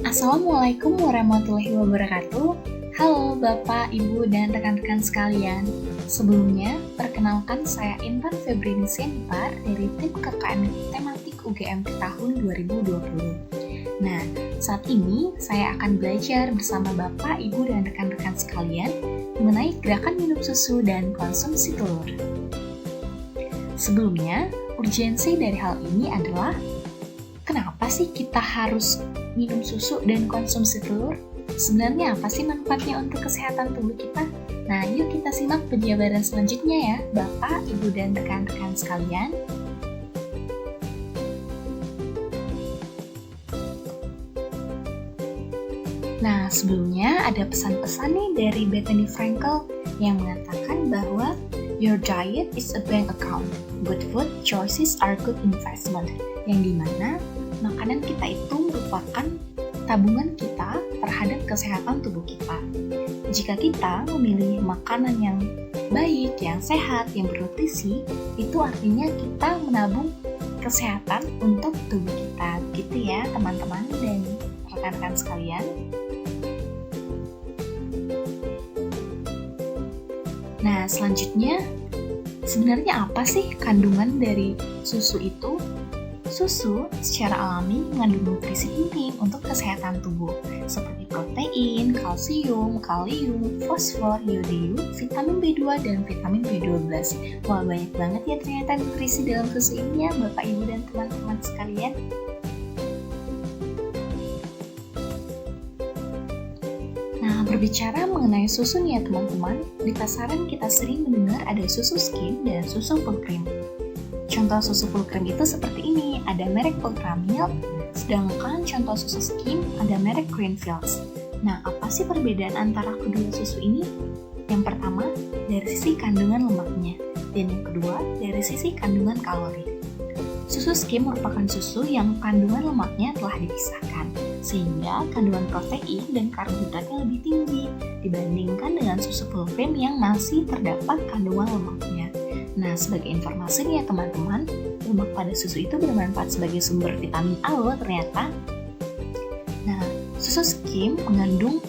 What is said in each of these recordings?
Assalamualaikum warahmatullahi wabarakatuh. Halo Bapak, Ibu, dan rekan-rekan sekalian. Sebelumnya, perkenalkan saya Intan Febrini Sianipar dari tim KKN Tematik UGM tahun 2020. Nah, saat ini saya akan belajar bersama Bapak, Ibu, dan rekan-rekan sekalian mengenai gerakan minum susu dan konsumsi telur. Sebelumnya, urgensi dari hal ini adalah kenapa sih kita harus minum susu dan konsumsi telur? Sebenarnya apa sih manfaatnya untuk kesehatan tubuh kita? Nah, yuk kita simak penjabaran selanjutnya ya, Bapak, Ibu, dan rekan-rekan sekalian. Nah, sebelumnya ada pesan-pesan nih dari Bethany Frankel yang mengatakan bahwa your diet is a bank account. Good food choices are good investment. Yang dimana makanan kita itu merupakan tabungan kita terhadap kesehatan tubuh kita. Jika kita memilih makanan yang baik, yang sehat, yang bernutrisi, itu artinya kita menabung kesehatan untuk tubuh kita. Gitu ya teman-teman dan rekan-rekan sekalian. Nah, selanjutnya, sebenarnya apa sih kandungan dari susu itu? Susu secara alami mengandung nutrisi penting untuk kesehatan tubuh, seperti protein, kalsium, kalium, fosfor, yodium, vitamin B2, dan vitamin B12. Wah, banyak banget ya ternyata nutrisi dalam susu ini ya, Bapak, Ibu, dan teman-teman sekalian. Nah, berbicara mengenai susu nih ya teman-teman, di pasaran kita sering mendengar ada susu skim dan susu full cream. Contoh susu full cream itu seperti ini, ada merek Ultramilk, sedangkan contoh susu skim ada merek Greenfields. Nah, apa sih perbedaan antara kedua susu ini? Yang pertama, dari sisi kandungan lemaknya, dan yang kedua, dari sisi kandungan kalori. Susu skim merupakan susu yang kandungan lemaknya telah dipisahkan, sehingga kandungan protein dan karbohidratnya lebih tinggi dibandingkan dengan susu full cream yang masih terdapat kandungan lemaknya. Nah, sebagai informasi nih ya teman-teman, lemak pada susu itu bermanfaat sebagai sumber vitamin A loh ternyata. Nah, susu skim mengandung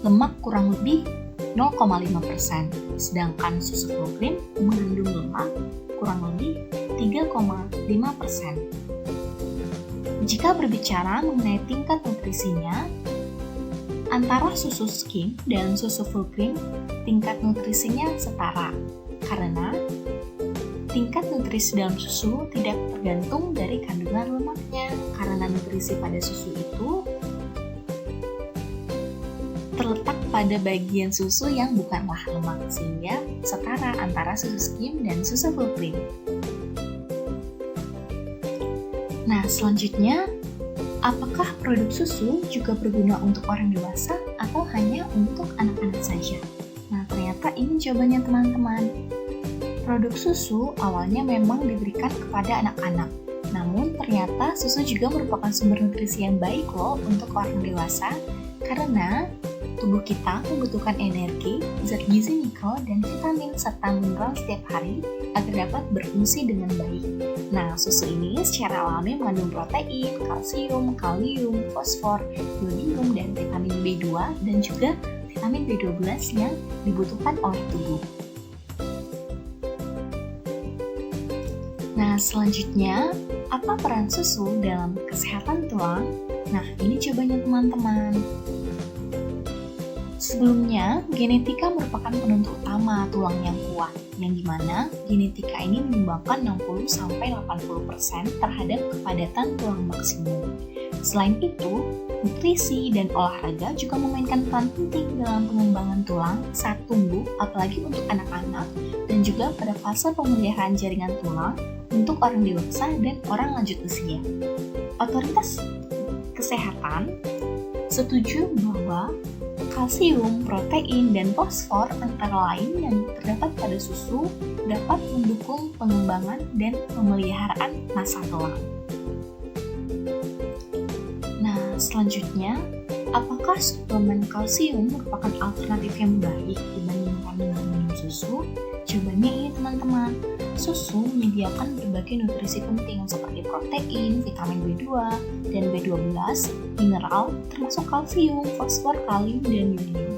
lemak kurang lebih 0,5%, sedangkan susu full cream mengandung lemak kurang lebih 3,5%. Jika berbicara mengenai tingkat nutrisinya, antara susu skim dan susu full cream, tingkat nutrisinya setara, karena tingkat nutrisi dalam susu tidak tergantung dari kandungan lemaknya, karena nutrisi pada susu itu terletak pada bagian susu yang bukanlah lemak, sehingga setara antara susu skim dan susu full cream. Nah, selanjutnya, apakah produk susu juga berguna untuk orang dewasa atau hanya untuk anak-anak saja? Nah, ternyata ini jawabannya teman-teman. Produk susu awalnya memang diberikan kepada anak-anak, namun ternyata susu juga merupakan sumber nutrisi yang baik loh untuk orang dewasa, karena tubuh kita membutuhkan energi, zat gizi mikro, dan vitamin serta mineral setiap hari agar dapat berfungsi dengan baik. Nah, susu ini secara alami mengandung protein, kalsium, kalium, fosfor, yodium, dan vitamin B2 dan juga vitamin B12 yang dibutuhkan oleh tubuh. Nah, selanjutnya, apa peran susu dalam kesehatan tulang? Nah, ini jawabannya teman-teman. Sebelumnya, genetika merupakan penentu utama tulang yang kuat, yang dimana genetika ini menyumbangkan 60-80% terhadap kepadatan tulang maksimum. Selain itu, nutrisi dan olahraga juga memainkan peran penting dalam pengembangan tulang saat tumbuh, apalagi untuk anak-anak, dan juga pada fase pemeliharaan jaringan tulang untuk orang dewasa dan orang lanjut usia. Otoritas kesehatan setuju bahwa kalsium, protein, dan fosfor antara lain yang terdapat pada susu dapat mendukung pengembangan dan pemeliharaan massa tulang. Nah, selanjutnya, apakah suplemen kalsium merupakan alternatif yang baik dibandingkan dengan minum susu? Jawabannya ini teman-teman. susu menyediakan berbagai nutrisi penting seperti protein, vitamin B2, dan B12, mineral, termasuk kalsium, fosfor, kalium, dan yodium.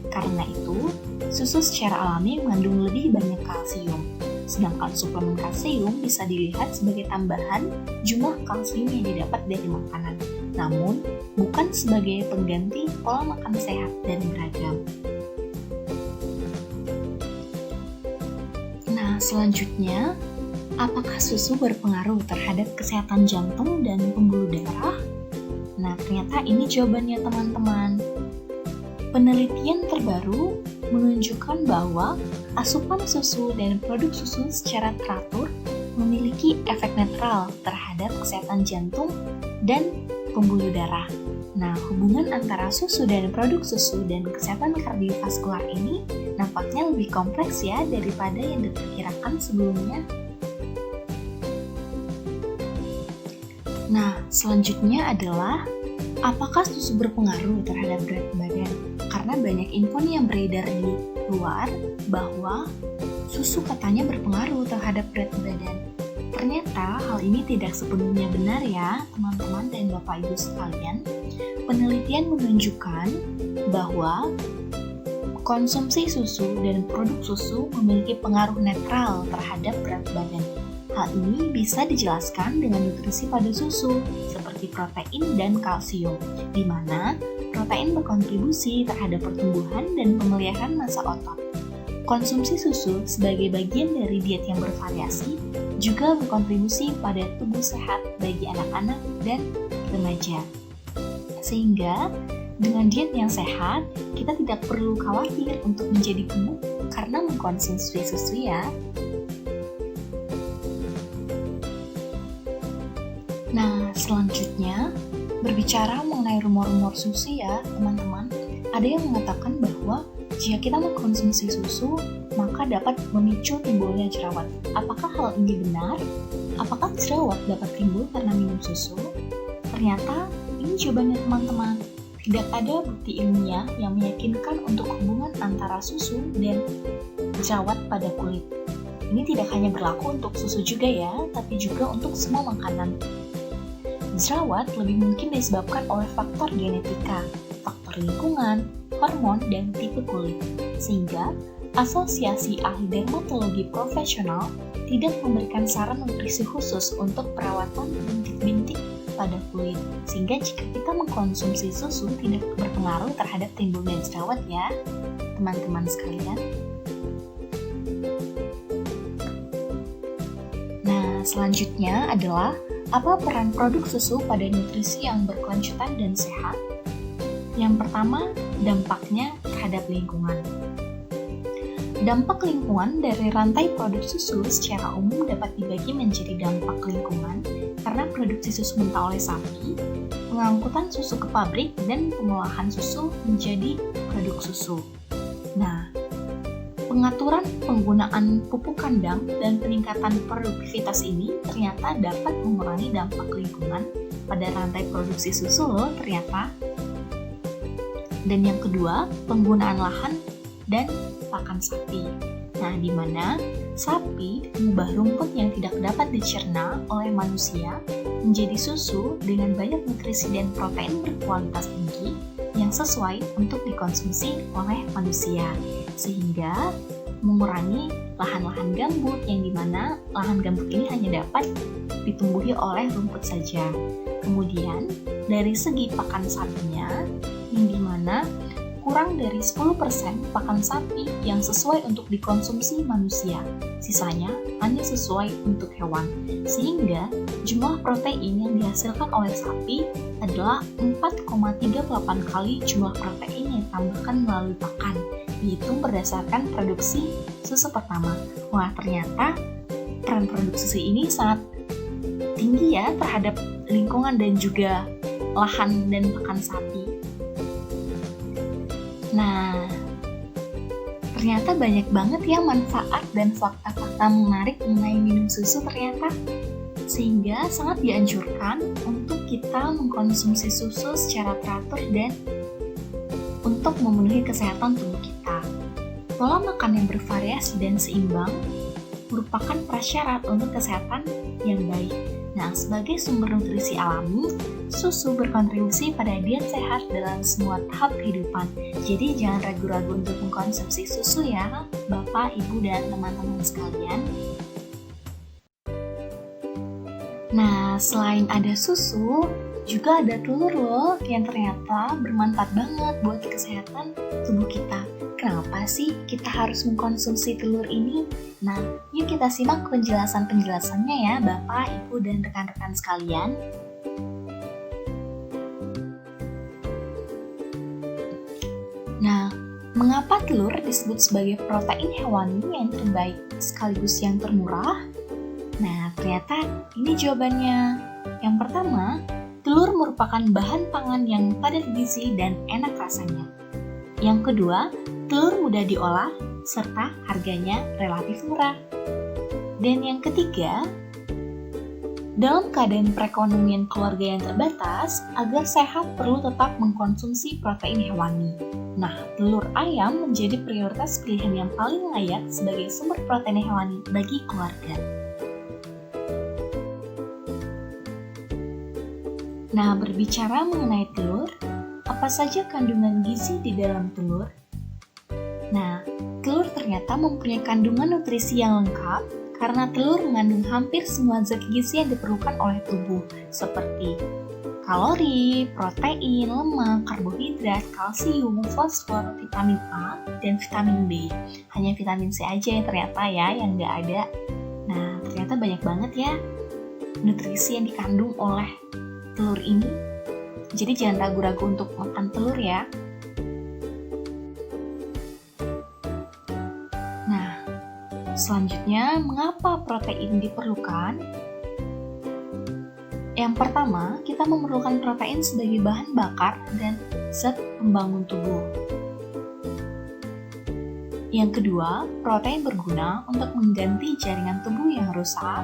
Karena itu, susu secara alami mengandung lebih banyak kalsium. Sedangkan suplemen kalsium bisa dilihat sebagai tambahan jumlah kalsium yang didapat dari makanan, namun bukan sebagai pengganti pola makan sehat dan beragam. Nah, selanjutnya, apakah susu berpengaruh terhadap kesehatan jantung dan pembuluh darah? Nah, ternyata ini jawabannya teman-teman. Penelitian terbaru menunjukkan bahwa asupan susu dan produk susu secara teratur memiliki efek netral terhadap kesehatan jantung dan pembuluh darah. Nah, hubungan antara susu dan produk susu dan kesehatan kardiovaskular ini nampaknya lebih kompleks ya daripada yang diperkirakan sebelumnya. Nah, selanjutnya adalah apakah susu berpengaruh terhadap berat badan? Karena banyak info yang beredar di luar bahwa susu katanya berpengaruh terhadap berat badan. Ternyata hal ini tidak sepenuhnya benar ya, teman-teman dan Bapak Ibu sekalian. Penelitian menunjukkan bahwa konsumsi susu dan produk susu memiliki pengaruh netral terhadap berat badan. Hal ini bisa dijelaskan dengan nutrisi pada susu, seperti protein dan kalsium, di mana protein berkontribusi terhadap pertumbuhan dan pemeliharaan massa otot. Konsumsi susu sebagai bagian dari diet yang bervariasi juga berkontribusi pada tubuh sehat bagi anak-anak dan remaja. Sehingga dengan diet yang sehat, kita tidak perlu khawatir untuk menjadi gemuk karena mengkonsumsi susu ya. Nah, selanjutnya berbicara mengenai rumor-rumor susu ya, teman-teman. Ada yang mengatakan bahwa jika kita mengkonsumsi susu, maka dapat memicu timbulnya jerawat. Apakah hal ini benar? Apakah jerawat dapat timbul karena minum susu? Ternyata ini jawabannya teman-teman. Tidak ada bukti ilmiah yang meyakinkan untuk hubungan antara susu dan jerawat pada kulit. Ini tidak hanya berlaku untuk susu juga ya, tapi juga untuk semua makanan. Jerawat lebih mungkin disebabkan oleh faktor genetika, faktor lingkungan, hormon, dan tipe kulit. Sehingga, Asosiasi Ahli Dermatologi Profesional tidak memberikan saran nutrisi khusus untuk perawatan bintik-bintik pada kulit. Sehingga jika kita mengkonsumsi susu tidak berpengaruh terhadap timbulnya jerawat ya, teman-teman sekalian. Nah, selanjutnya adalah apa peran produk susu pada nutrisi yang berkelanjutan dan sehat? Yang pertama, dampaknya terhadap lingkungan. Dampak lingkungan dari rantai produk susu secara umum dapat dibagi menjadi dampak lingkungan karena produksi susu mentah oleh sapi, pengangkutan susu ke pabrik, dan pengolahan susu menjadi produk susu. Nah, pengaturan penggunaan pupuk kandang dan peningkatan produktivitas ini ternyata dapat mengurangi dampak lingkungan pada rantai produksi susu loh ternyata. Dan yang kedua, penggunaan lahan dan pakan sapi. Nah, di mana sapi mengubah rumput yang tidak dapat dicerna oleh manusia menjadi susu dengan banyak nutrisi dan protein berkualitas tinggi yang sesuai untuk dikonsumsi oleh manusia, sehingga mengurangi lahan-lahan gambut yang dimana lahan gambut ini hanya dapat ditumbuhi oleh rumput saja. Kemudian dari segi pakan sapinya yang dimana kurang dari 10% pakan sapi yang sesuai untuk dikonsumsi manusia, sisanya hanya sesuai untuk hewan, sehingga jumlah protein yang dihasilkan oleh sapi adalah 4,38 kali jumlah protein yang ditambahkan melalui pakan, dihitung berdasarkan produksi susu pertama. Wah, ternyata peran produksi ini sangat tinggi ya terhadap lingkungan dan juga lahan dan pakan sapi. Nah, ternyata banyak banget ya manfaat dan fakta-fakta menarik mengenai minum susu ternyata. Sehingga sangat dianjurkan untuk kita mengkonsumsi susu secara teratur dan untuk memenuhi kesehatan tubuh kita. Pola makan yang bervariasi dan seimbang merupakan prasyarat untuk kesehatan yang baik. Nah, sebagai sumber nutrisi alami, susu berkontribusi pada diet sehat dalam semua tahap kehidupan. Jadi jangan ragu-ragu untuk mengkonsumsi susu ya, Bapak, Ibu, dan teman-teman sekalian. Nah, selain ada susu, juga ada telur loh yang ternyata bermanfaat banget buat kesehatan tubuh kita. Kenapa sih kita harus mengkonsumsi telur ini? Nah, yuk kita simak penjelasan-penjelasannya ya, Bapak, Ibu, dan rekan-rekan sekalian. Nah, mengapa telur disebut sebagai protein hewani yang terbaik sekaligus yang termurah? Nah, ternyata ini jawabannya. Yang pertama, telur merupakan bahan pangan yang padat gizi dan enak rasanya. Yang kedua, telur mudah diolah serta harganya relatif murah. Dan yang ketiga, dalam keadaan perekonomian keluarga yang terbatas, agar sehat perlu tetap mengkonsumsi protein hewani. Nah, telur ayam menjadi prioritas pilihan yang paling layak sebagai sumber protein hewani bagi keluarga. Nah, berbicara mengenai telur, apa saja kandungan gizi di dalam telur? Nah, telur ternyata mempunyai kandungan nutrisi yang lengkap karena telur mengandung hampir semua zat gizi yang diperlukan oleh tubuh, seperti kalori, protein, lemak, karbohidrat, kalsium, fosfor, vitamin A, dan vitamin B. Hanya vitamin C aja yang ternyata ya yang nggak ada. Nah, ternyata banyak banget ya nutrisi yang dikandung oleh telur ini. Jadi jangan ragu-ragu untuk makan telur ya. Nah, selanjutnya mengapa protein diperlukan? Yang pertama, kita memerlukan protein sebagai bahan bakar dan zat pembangun tubuh. Yang kedua, protein berguna untuk mengganti jaringan tubuh yang rusak.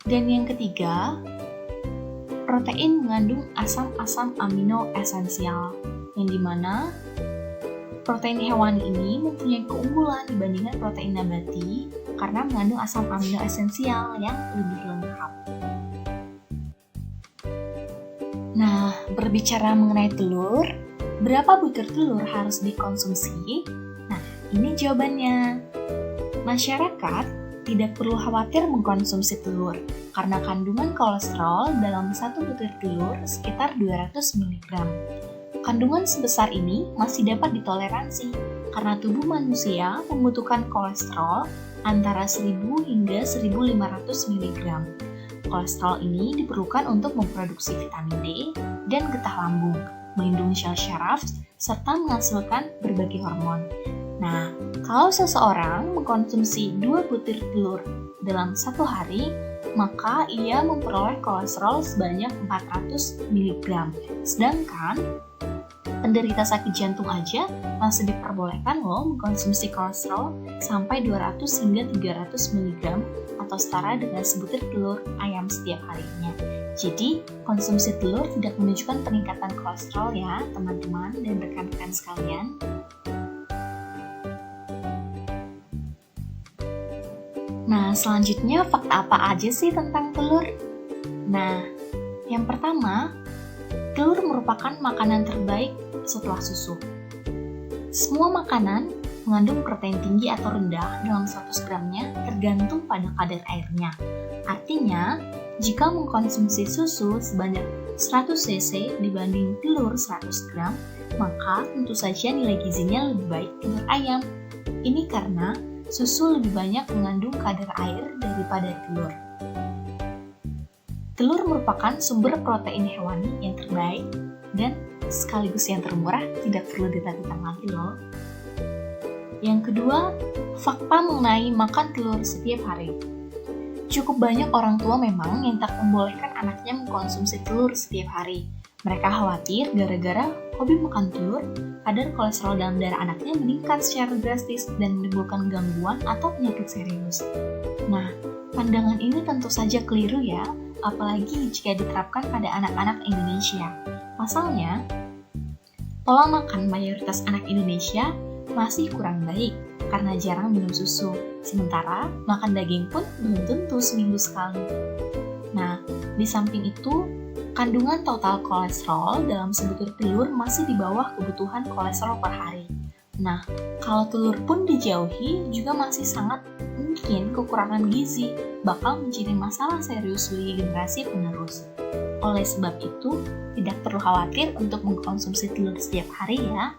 Dan yang ketiga, protein mengandung asam-asam amino esensial, yang dimana protein hewani ini mempunyai keunggulan dibandingkan protein nabati karena mengandung asam amino esensial yang lebih lengkap. Nah, berbicara mengenai telur, berapa butir telur harus dikonsumsi? Nah, ini jawabannya. Masyarakat tidak perlu khawatir mengkonsumsi telur, karena kandungan kolesterol dalam satu butir telur sekitar 200 mg. Kandungan sebesar ini masih dapat ditoleransi, karena tubuh manusia membutuhkan kolesterol antara 1000 hingga 1500 mg. Kolesterol ini diperlukan untuk memproduksi vitamin D dan getah lambung, melindungi sel syaraf, serta menghasilkan berbagai hormon. Nah, kalau seseorang mengkonsumsi 2 butir telur dalam satu hari, maka ia memperoleh kolesterol sebanyak 400 mg. Sedangkan penderita sakit jantung aja masih diperbolehkan loh mengkonsumsi kolesterol sampai 200 hingga 300 mg atau setara dengan sebutir telur ayam setiap harinya. Jadi, konsumsi telur tidak menunjukkan peningkatan kolesterol ya, teman-teman dan rekan-rekan sekalian. Nah, selanjutnya fakta apa aja sih tentang telur? Nah, yang pertama, telur merupakan makanan terbaik setelah susu. Semua makanan mengandung protein tinggi atau rendah dalam 100 gramnya tergantung pada kadar airnya. Artinya, jika mengkonsumsi susu sebanyak 100 cc dibanding telur 100 gram, maka tentu saja nilai gizinya lebih baik telur ayam. Ini karena susu lebih banyak mengandung kadar air daripada telur. Telur merupakan sumber protein hewani yang terbaik dan sekaligus yang termurah, tidak perlu diragukan lagi loh. Yang kedua, fakta mengenai makan telur setiap hari. Cukup banyak orang tua memang yang tak membolehkan anaknya mengkonsumsi telur setiap hari. Mereka khawatir gara-gara hobi makan telur, kadar kolesterol dalam darah anaknya meningkat secara drastis dan menimbulkan gangguan atau penyakit serius. Nah, pandangan ini tentu saja keliru ya, apalagi jika diterapkan pada anak-anak Indonesia. Pasalnya, pola makan mayoritas anak Indonesia masih kurang baik. karena jarang minum susu. Sementara makan daging pun belum tentu seminggu sekali. Nah, di samping itu, kandungan total kolesterol dalam sebutir telur masih di bawah kebutuhan kolesterol per hari. Nah, kalau telur pun dijauhi, juga masih sangat mungkin kekurangan gizi bakal menjadi masalah serius bagi generasi penerus. Oleh sebab itu, tidak perlu khawatir untuk mengkonsumsi telur setiap hari ya.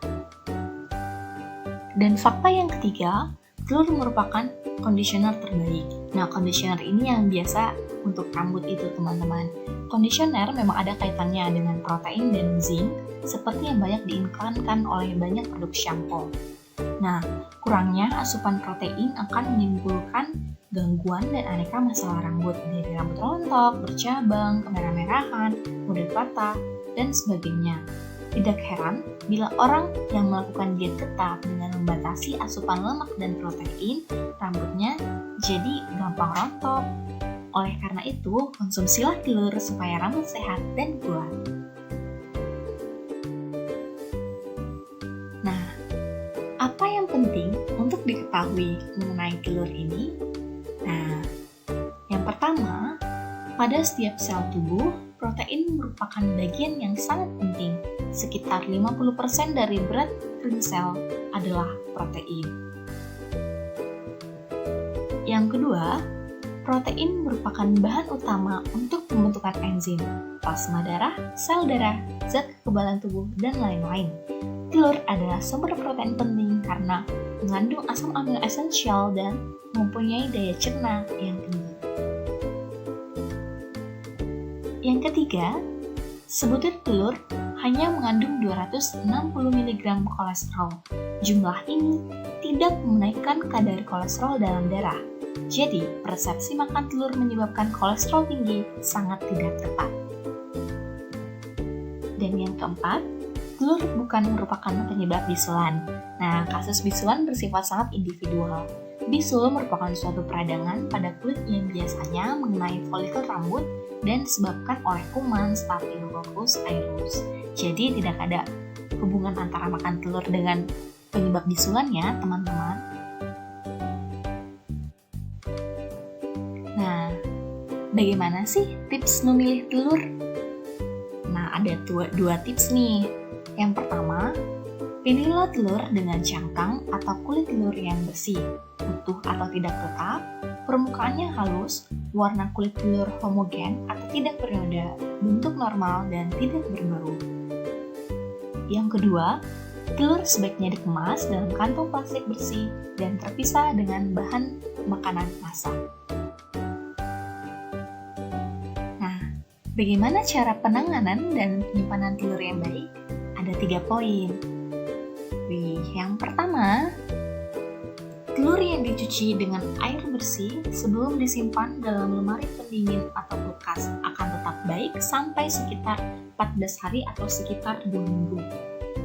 Dan fakta yang ketiga, telur merupakan conditioner terbaik. Nah, conditioner ini yang biasa untuk rambut itu teman-teman. Conditioner memang ada kaitannya dengan protein dan zinc, seperti yang banyak diiklankan oleh banyak produk shampoo. Nah, kurangnya asupan protein akan menimbulkan gangguan dan aneka masalah rambut, dari rambut rontok, bercabang, kemerah-merahan, mudah patah, dan sebagainya. Tidak heran bila orang yang melakukan diet ketat dengan membatasi asupan lemak dan protein, rambutnya jadi gampang rontok. Oleh karena itu, konsumsilah telur supaya rambut sehat dan kuat. Nah, apa yang penting untuk diketahui mengenai telur ini? Nah, yang pertama, pada setiap sel tubuh, protein merupakan bagian yang sangat penting. Sekitar 50% dari berat ring sel adalah protein. Yang kedua, protein merupakan bahan utama untuk pembentukan enzim, plasma darah, sel darah, zat kekebalan tubuh, dan lain-lain. Telur adalah sumber protein penting karena mengandung asam amino esensial dan mempunyai daya cerna yang tinggi. Yang ketiga, sebutir telur hanya mengandung 260 mg kolesterol. Jumlah ini tidak menaikkan kadar kolesterol dalam darah. Jadi, persepsi makan telur menyebabkan kolesterol tinggi sangat tidak tepat. Dan yang keempat, telur bukan merupakan penyebab bisulan. Nah, kasus bisulan bersifat sangat individual. Bisul merupakan suatu peradangan pada kulit yang biasanya mengenai folikel rambut dan disebabkan oleh kuman Staphylococcus aureus. Jadi tidak ada hubungan antara makan telur dengan penyebab bisulan ya, teman-teman. Nah, bagaimana sih tips memilih telur? Nah, ada dua tips nih. Yang pertama, pilihlah telur dengan cangkang atau kulit telur yang bersih, utuh atau tidak retak, permukaannya halus, warna kulit telur homogen atau tidak bernoda, bentuk normal dan tidak berbau. Yang kedua, telur sebaiknya dikemas dalam kantong plastik bersih dan terpisah dengan bahan makanan masak. Nah, bagaimana cara penanganan dan penyimpanan telur yang baik? Ada 3 poin. Yang pertama, telur yang dicuci dengan air bersih sebelum disimpan dalam lemari pendingin atau kulkas akan tetap baik sampai sekitar 14 hari atau sekitar 2 minggu.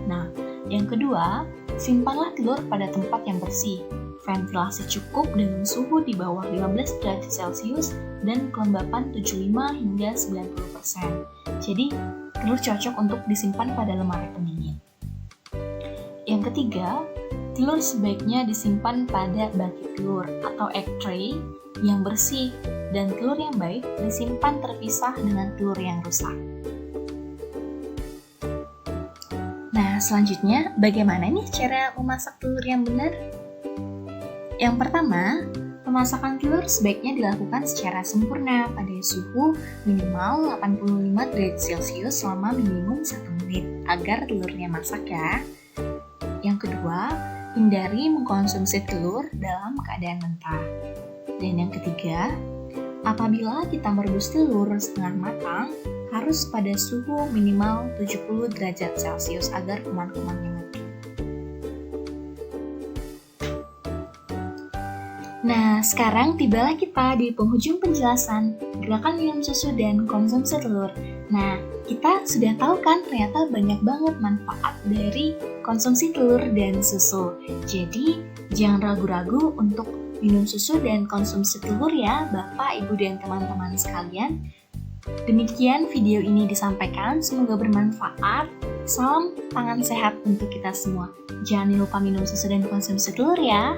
Nah, yang kedua, simpanlah telur pada tempat yang bersih, ventilasi cukup dengan suhu di bawah 15 derajat Celcius dan kelembapan 75 hingga 90%. Jadi, telur cocok untuk disimpan pada lemari pendingin. Yang ketiga, telur sebaiknya disimpan pada baki telur atau egg tray yang bersih dan telur yang baik disimpan terpisah dengan telur yang rusak. Nah, selanjutnya bagaimana nih cara memasak telur yang benar? Yang pertama, pemasakan telur sebaiknya dilakukan secara sempurna pada suhu minimal 85 derajat Celcius selama minimum 1 menit agar telurnya masak ya. Yang kedua, hindari mengkonsumsi telur dalam keadaan mentah. Dan yang ketiga, apabila kita merebus telur setengah matang, harus pada suhu minimal 70 derajat Celcius agar kuman-kumannya mati. Nah, sekarang tibalah kita di penghujung penjelasan gerakan minum susu dan konsumsi telur. Nah, kita sudah tahu kan ternyata banyak banget manfaat dari konsumsi telur dan susu. Jadi, jangan ragu-ragu untuk minum susu dan konsumsi telur ya, Bapak, Ibu, dan teman-teman sekalian. Demikian video ini disampaikan, semoga bermanfaat. Salam pangan sehat untuk kita semua. Jangan lupa minum susu dan konsumsi telur ya.